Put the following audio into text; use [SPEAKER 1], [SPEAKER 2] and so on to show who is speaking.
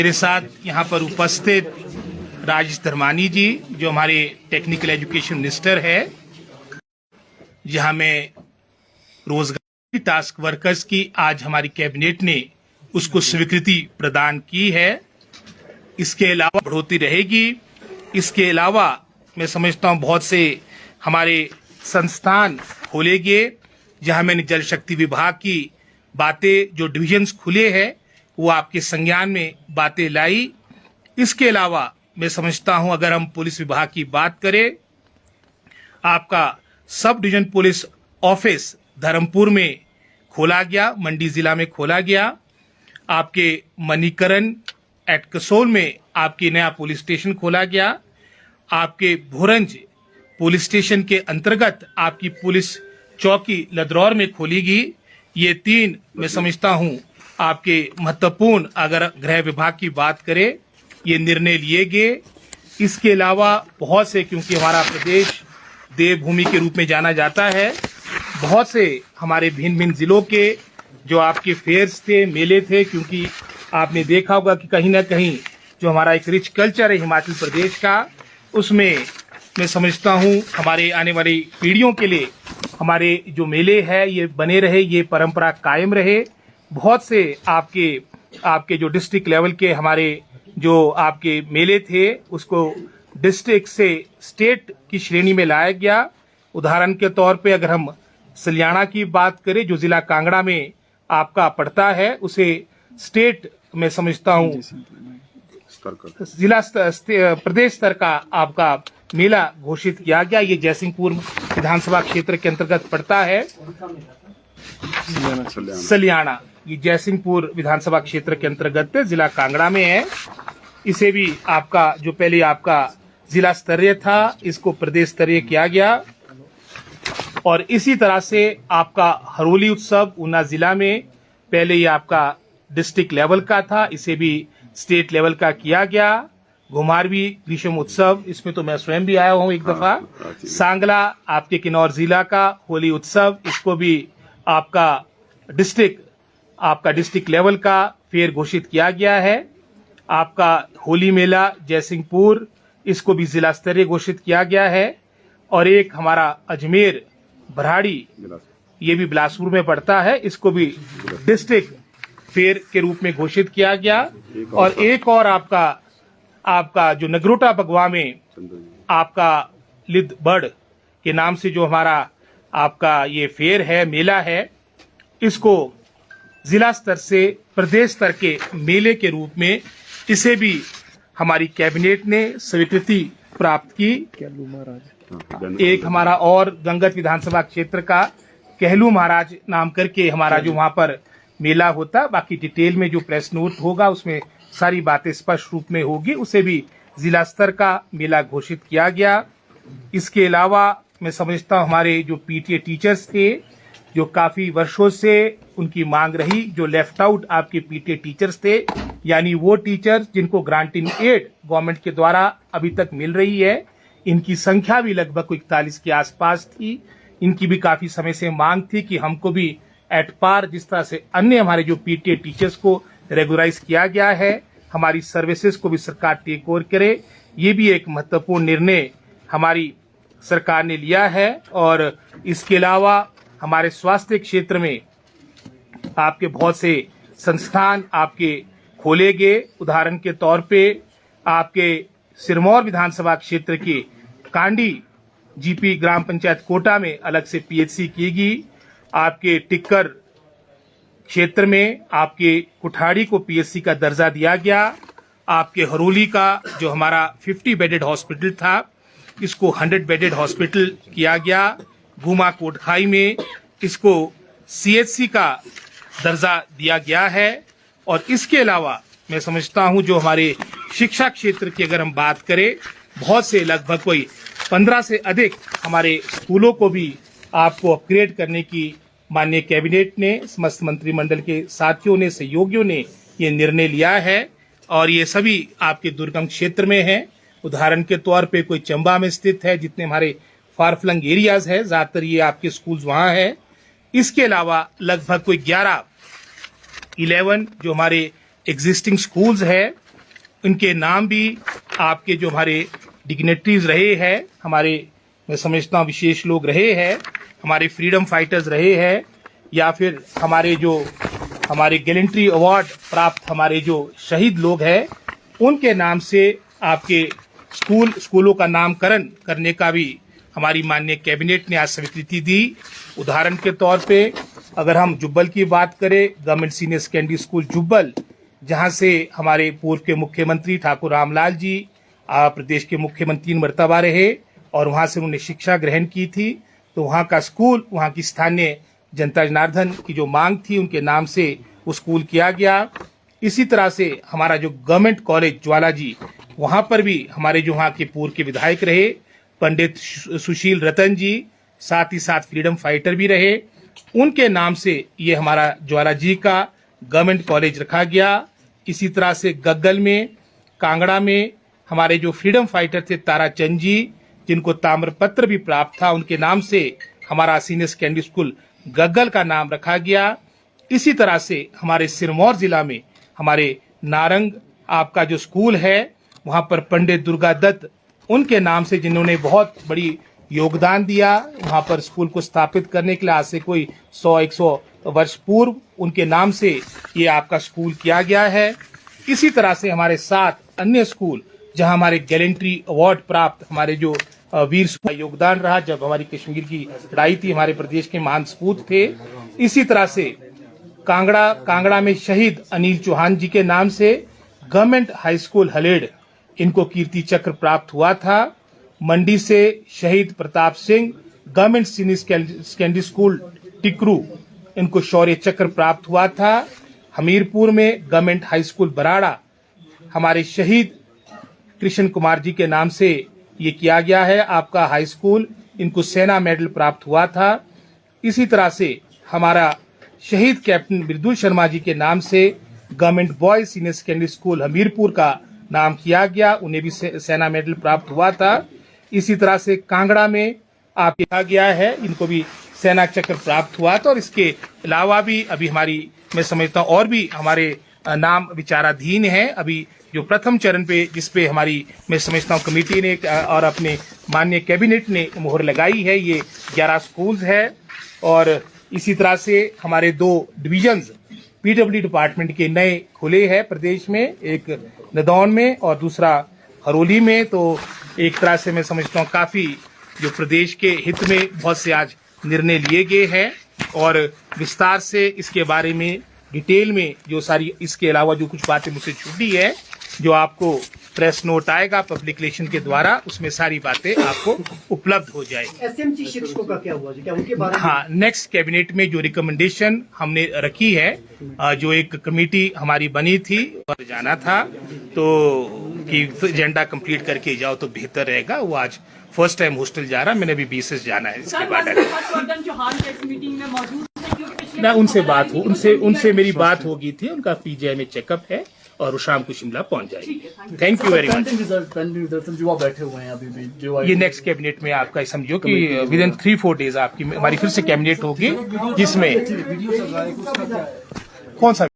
[SPEAKER 1] मेरे साथ यहाँ पर उपस्थित राजेश धर्मानी जी, जो हमारे टेक्निकल एजुकेशन मिनिस्टर है, जहाँ में रोजगार टास्क वर्कर्स की आज हमारी कैबिनेट ने उसको स्वीकृति प्रदान की है। इसके अलावा बढ़ोतरी रहेगी। इसके अलावा मैं समझता हूँ बहुत से हमारे संस्थान खोलेंगे, जहाँ मैंने जल शक्ति विभाग की बातें, जो डिविजन्स खुले हैं, वो आपके संज्ञान में बातें लाई। इसके अलावा मैं समझता हूं अगर हम पुलिस विभाग की बात करें, आपका sub division police office Dharampur में खोला गया, मंडी जिला में खोला गया। आपके मणिकरण एट कसोल में आपके नया पुलिस स्टेशन खोला गया। आपके भोरंज पुलिस स्टेशन के अंतर्गत आपकी पुलिस चौकी लदरौर में खोलेगी। ये तीन मैं समझता हूं आपके महत्वपूर्ण, अगर गृह विभाग की बात करें, ये निर्णय लिए गए। इसके अलावा बहुत से, क्योंकि हमारा प्रदेश देवभूमि के रूप में जाना जाता है, बहुत से हमारे भिन्न भिन्न जिलों के जो आपके फेयर्स थे, मेले थे, क्योंकि आपने देखा होगा कि कहीं ना कहीं जो हमारा एक रिच कल्चर है हिमाचल प्रदेश का, उसमें मैं समझता हूँ हमारे आने वाली पीढ़ियों के लिए हमारे जो मेले हैं ये बने रहे, ये परंपरा कायम रहे। बहुत से आपके जो डिस्ट्रिक्ट लेवल के हमारे जो आपके मेले थे, उसको डिस्ट्रिक्ट से स्टेट की श्रेणी में लाया गया। उदाहरण के तौर पे अगर हम सलियाना की बात करें, जो जिला कांगड़ा में आपका पड़ता है, उसे स्टेट में समझता हूँ जिला प्रदेश स्तर का आपका मेला घोषित किया गया। ये जयसिंहपुर विधानसभा क्षेत्र के अंतर्गत पड़ता है। सलियाना ये जयसिंहपुर विधानसभा क्षेत्र के अंतर्गत जिला कांगड़ा में है। इसे भी आपका जो पहले आपका जिला स्तरीय था, इसको प्रदेश स्तरीय किया गया। और इसी तरह से आपका हरोली उत्सव ऊना जिला में पहले ये आपका डिस्ट्रिक्ट लेवल का था, इसे भी स्टेट लेवल का किया गया। घुमारवी ग्रीष्म उत्सव, इसमें तो मैं स्वयं भी आया हूँ एक दफा। सांगला आपके किन्नौर जिला का होली उत्सव, इसको भी आपका डिस्ट्रिक्ट लेवल का फेयर घोषित किया गया है। आपका होली मेला जयसिंहपुर, इसको भी जिला स्तरीय घोषित किया गया है। और एक हमारा अजमेर भराड़ी, ये भी बिलासपुर में पड़ता है, इसको भी डिस्ट्रिक्ट फेयर के रूप में घोषित किया गया। और एक और आपका जो नगरोटा बगवा में आपका लिद बर्ड के नाम से जो हमारा आपका ये फेयर है, मेला है, इसको जिला स्तर से प्रदेश स्तर के मेले के रूप में इसे भी हमारी कैबिनेट ने स्वीकृति प्राप्त की। एक हमारा और गंगत विधानसभा क्षेत्र का कहलू महाराज नाम करके हमारा जो वहां पर मेला होता, बाकी डिटेल में जो प्रेस नोट होगा उसमें सारी बातें स्पष्ट रूप में होगी, उसे भी जिला स्तर का मेला घोषित किया गया। इसके अलावा मैं समझता हूँ हमारे जो पीटीए टीचर्स थे, जो काफी वर्षों से उनकी मांग रही, जो लेफ्ट आउट आपके पीटीए टीचर्स थे, यानी वो टीचर्स जिनको ग्रांटिंग एड गवर्नमेंट के द्वारा अभी तक मिल रही है, इनकी संख्या भी लगभग 41 के आसपास थी। इनकी भी काफी समय से मांग थी कि हमको भी एट पार, जिस तरह से अन्य हमारे जो पीटीए टीचर्स को रेगुलराइज किया गया है, हमारी सर्विसेज को भी सरकार टेक ओवर करे। ये भी एक महत्वपूर्ण निर्णय हमारी सरकार ने लिया है। और इसके अलावा हमारे स्वास्थ्य क्षेत्र में आपके बहुत से संस्थान आपके खोले गए। उदाहरण के तौर पे आपके सिरमौर विधानसभा क्षेत्र के कांडी जीपी ग्राम पंचायत कोटा में अलग से पीएचसी की गई। आपके टिक्कर क्षेत्र में आपके कुठाड़ी को पीएचसी का दर्जा दिया गया। आपके हरोली का जो हमारा 50 बेडेड हॉस्पिटल था, इसको 100 बेडेड हॉस्पिटल किया गया। गुमा कोटखाई में इसको सीएचसी का दर्जा दिया गया है। और इसके अलावा मैं समझता हूं जो हमारे शिक्षा क्षेत्र की अगर हम बात करें, बहुत से लगभग कोई 15 से अधिक हमारे स्कूलों को भी आपको अपग्रेड करने की माननीय कैबिनेट ने, समस्त मंत्रिमंडल के साथियों ने, सहयोगियों ने ये निर्णय लिया है। और ये सभी आपके दुर्गम क्षेत्र में है। उदाहरण के तौर पे कोई चंबा में स्थित है, जितने हमारे फार फ्लंग एरियाज है, ज्यादातर ये आपके स्कूल्स वहां है। इसके अलावा लगभग कोई 11 जो हमारे एग्जिस्टिंग स्कूल्स है, उनके नाम भी आपके जो हमारे डिग्नेटरीज रहे हैं, हमारे मैं समझता हूँ विशेष लोग रहे हैं, हमारे फ्रीडम फाइटर्स रहे हैं, या फिर हमारे गैलेंट्री अवार्ड प्राप्त हमारे जो शहीद लोग हैं, उनके नाम से आपके स्कूलों का नामकरण करने का भी हमारी माननीय कैबिनेट ने आज स्वीकृति दी। उदाहरण के तौर पे अगर हम जुब्बल की बात करें, government senior secondary school Jubbal, जहां से हमारे पूर्व के मुख्यमंत्री ठाकुर रामलाल जी प्रदेश के मुख्यमंत्री 3 मर्तबा रहे और वहां से उन्होंने शिक्षा ग्रहण की थी, तो वहां का स्कूल, वहां की स्थानीय जनता जनार्दन की जो मांग थी, उनके नाम से वो स्कूल किया गया। इसी तरह से हमारा जो गवर्नमेंट कॉलेज ज्वाला जी, वहां पर भी हमारे जो वहां के पूर्व के विधायक रहे पंडित सुशील रतन जी, साथ ही साथ फ्रीडम फाइटर भी रहे, उनके नाम से ये हमारा ज्वाला जी का गवर्नमेंट कॉलेज रखा गया। इसी तरह से गग्गल में, कांगड़ा में हमारे जो फ्रीडम फाइटर थे ताराचंद जी, जिनको ताम्रपत्र भी प्राप्त था, उनके नाम से हमारा सीनियर सेकेंडरी स्कूल गग्गल का नाम रखा गया। इसी तरह से हमारे सिरमौर जिला में हमारे नारंग आपका जो स्कूल है, वहां पर पंडित दुर्गा दत्त, उनके नाम से, जिन्होंने बहुत बड़ी योगदान दिया वहां पर स्कूल को स्थापित करने के लिए, आज से कोई 100-100 वर्ष पूर्व उनके नाम से ये आपका स्कूल किया गया है। इसी तरह से हमारे 7 अन्य स्कूल जहां हमारे गैलेंट्री अवार्ड प्राप्त हमारे जो वीर का योगदान रहा, जब हमारी कश्मीर की लड़ाई थी, हमारे प्रदेश के महान सपूत थे। इसी तरह से कांगड़ा में शहीद अनिल चौहान जी के नाम से गवर्नमेंट हाई स्कूल हलेड़, इनको कीर्ति चक्र प्राप्त हुआ था। मंडी से Shaheed Pratap Singh, government senior secondary school Tikru, इनको शौर्य चक्र प्राप्त हुआ था। हमीरपुर में गवर्नमेंट हाई स्कूल बराड़ा, हमारे शहीद कृष्ण कुमार जी के नाम से ये किया गया है आपका हाई स्कूल, इनको सेना मेडल प्राप्त हुआ था। इसी तरह से हमारा शहीद कैप्टन मृदुल शर्मा जी के नाम से government boys senior secondary school Hamirpur का नाम किया गया, उन्हें भी सेना मेडल प्राप्त हुआ था। इसी तरह से कांगड़ा में आप देखा गया है, इनको भी सेना चक्र प्राप्त हुआ था। और इसके अलावा भी अभी हमारी, मैं समझता हूँ, और भी हमारे नाम विचाराधीन है। अभी जो प्रथम चरण पे, जिसपे हमारी, मैं समझता हूँ, कमेटी ने और अपने माननीय कैबिनेट ने मुहर लगाई है, ये 11 स्कूल्स है। और इसी तरह से हमारे 2 डिविजन्स पीडब्ल्यू डिपार्टमेंट के नए खुले हैं प्रदेश में, एक नदौन में और दूसरा हरोली में। तो एक तरह से मैं समझता हूँ काफी जो प्रदेश के हित में बहुत से आज निर्णय लिए गए हैं, और विस्तार से इसके बारे में डिटेल में जो सारी, इसके अलावा जो कुछ बातें मुझसे छूटी है, जो आपको प्रेस नोट आएगा पब्लिक रिलेशन के द्वारा, उसमें सारी बातें आपको उपलब्ध हो जाएगी।
[SPEAKER 2] एसएमसी शिक्षकों का क्या हुआ जी, क्या उनके बारे में?
[SPEAKER 1] हाँ, नेक्स्ट कैबिनेट में जो रिकमेंडेशन हमने रखी है, जो एक कमेटी हमारी बनी थी और जाना था, तो कि एजेंडा कंप्लीट करके जाओ तो बेहतर रहेगा। वो आज फर्स्ट टाइम हॉस्टल जा रहा, मैंने अभी बीसेस जाना है इसके बाद। ना उनसे बात हो, उनसे मेरी बात हो गई थी, उनका पीजीआई में चेकअप है और वो शाम को शिमला पहुंच जाएगी। Thank you very much.
[SPEAKER 2] जो आप बैठे हुए हैं अभी भी, जो
[SPEAKER 1] ये नेक्स्ट कैबिनेट में आपका समझो कि विद इन 3-4 डेज आपकी हमारी फिर से कैबिनेट होगी, जिसमें कौन सा